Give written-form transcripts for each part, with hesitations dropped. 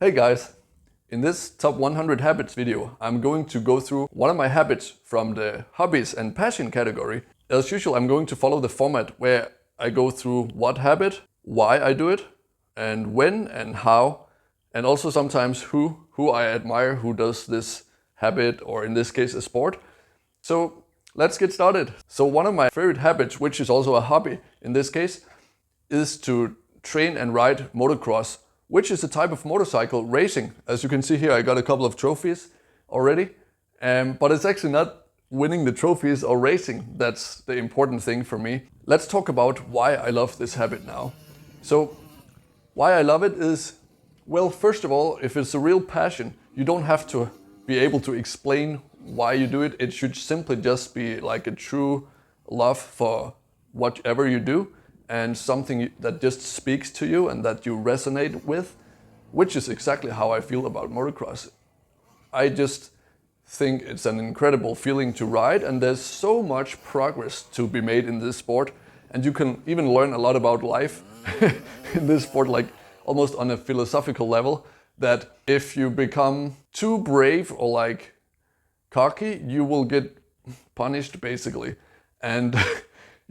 Hey guys, in this top 100 habits video, I'm going to go through one of my habits from the hobbies and passion category. As usual, I'm going to follow the format where I go through what habit, why I do it, and when and how, and also sometimes who I admire who does this habit, or in this case a sport. So let's get started. So one of my favorite habits, which is also a hobby in this case, is to train and ride motocross, which is a type of motorcycle racing. As you can see here, I got a couple of trophies already, but it's actually not winning the trophies or racing that's the important thing for me. Let's talk about why I love this habit now. So why I love it is, well, first of all, if it's a real passion, you don't have to be able to explain why you do it. It should simply just be like a true love for whatever you do, and something that just speaks to you and that you resonate with, which is exactly how I feel about motocross. I just think it's an incredible feeling to ride, and there's so much progress to be made in this sport, and you can even learn a lot about life in this sport, like almost on a philosophical level, that if you become too brave or like cocky, you will get punished basically. And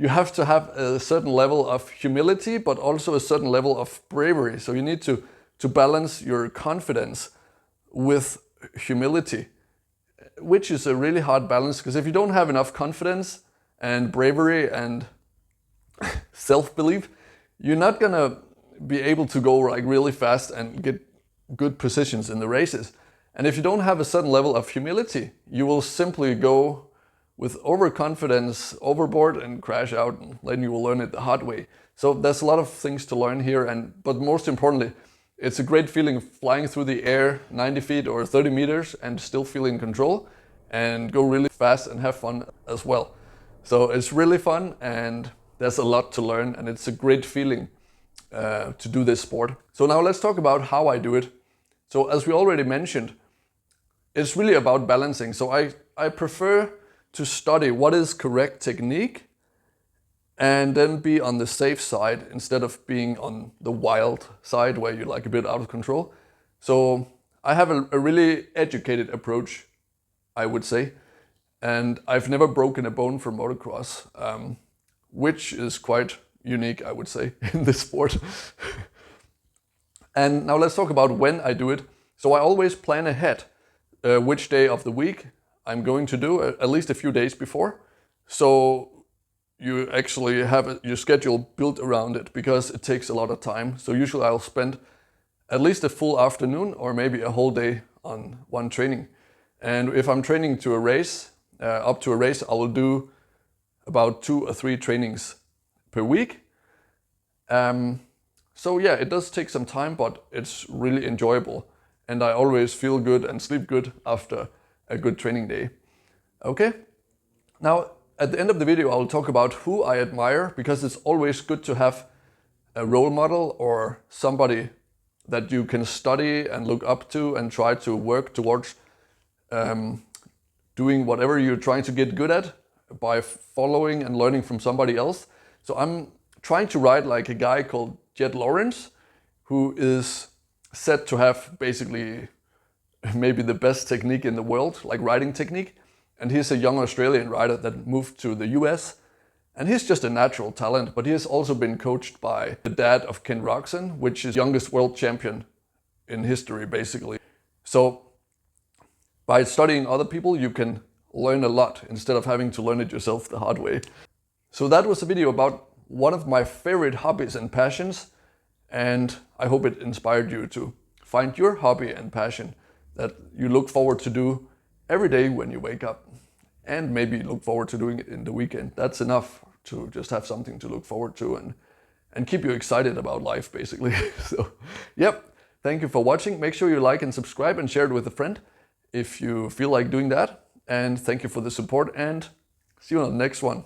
you have to have a certain level of humility, but also a certain level of bravery. So you need to balance your confidence with humility, which is a really hard balance, because if you don't have enough confidence and bravery and self-belief, you're not gonna be able to go like really fast and get good positions in the races. And if you don't have a certain level of humility, you will simply go with overconfidence overboard and crash out, and then you will learn it the hard way. So there's a lot of things to learn here, but most importantly, it's a great feeling flying through the air 90 feet or 30 meters and still feel in control and go really fast and have fun as well. So it's really fun, and there's a lot to learn, and it's a great feeling to do this sport. So now let's talk about how I do it. So as we already mentioned, it's really about balancing. So I prefer to study what is correct technique and then be on the safe side instead of being on the wild side where you're like a bit out of control. So I have a really educated approach, I would say, and I've never broken a bone from motocross, which is quite unique, I would say, in this sport. And now let's talk about when I do it. So I always plan ahead which day of the week I'm going to do, at least a few days before. So you actually have your schedule built around it, because it takes a lot of time. So usually I'll spend at least a full afternoon or maybe a whole day on one training. And if I'm training to a race, up to a race, I will do about 2 or 3 trainings per week. So yeah, it does take some time, but it's really enjoyable. And I always feel good and sleep good after a good training day. Okay, now at the end of the video I'll talk about who I admire, because it's always good to have a role model or somebody that you can study and look up to and try to work towards doing whatever you're trying to get good at by following and learning from somebody else. So I'm trying to ride like a guy called Jed Lawrence, who is said to have basically maybe the best technique in the world, like riding technique. And he's a young Australian rider that moved to the US. And he's just a natural talent, but he has also been coached by the dad of Ken Roczen, which is the youngest world champion in history, basically. So by studying other people, you can learn a lot instead of having to learn it yourself the hard way. So that was a video about one of my favorite hobbies and passions. And I hope it inspired you to find your hobby and passion that you look forward to do every day when you wake up, and maybe look forward to doing it in the weekend. That's enough to just have something to look forward to and keep you excited about life, basically. So, yep, thank you for watching. Make sure you like and subscribe and share it with a friend if you feel like doing that. And thank you for the support, and see you on the next one.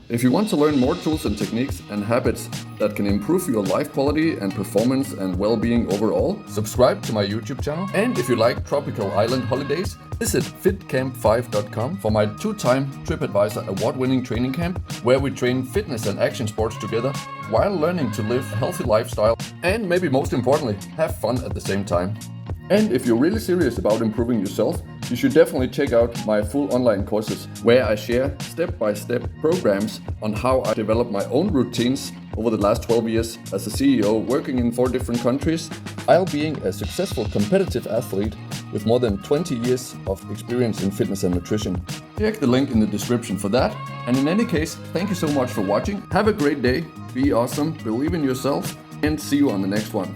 If you want to learn more tools and techniques and habits that can improve your life quality and performance and well-being overall, subscribe to my YouTube channel. And if you like tropical island holidays, visit fitcamp5.com for my 2-time TripAdvisor award-winning training camp, where we train fitness and action sports together while learning to live a healthy lifestyle and, maybe most importantly, have fun at the same time. And if you're really serious about improving yourself, you should definitely check out my full online courses, where I share step-by-step programs on how I developed my own routines over the last 12 years as a CEO working in 4 different countries, while being a successful competitive athlete with more than 20 years of experience in fitness and nutrition. Check the link in the description for that. And in any case, thank you so much for watching. Have a great day, be awesome, believe in yourself, and see you on the next one.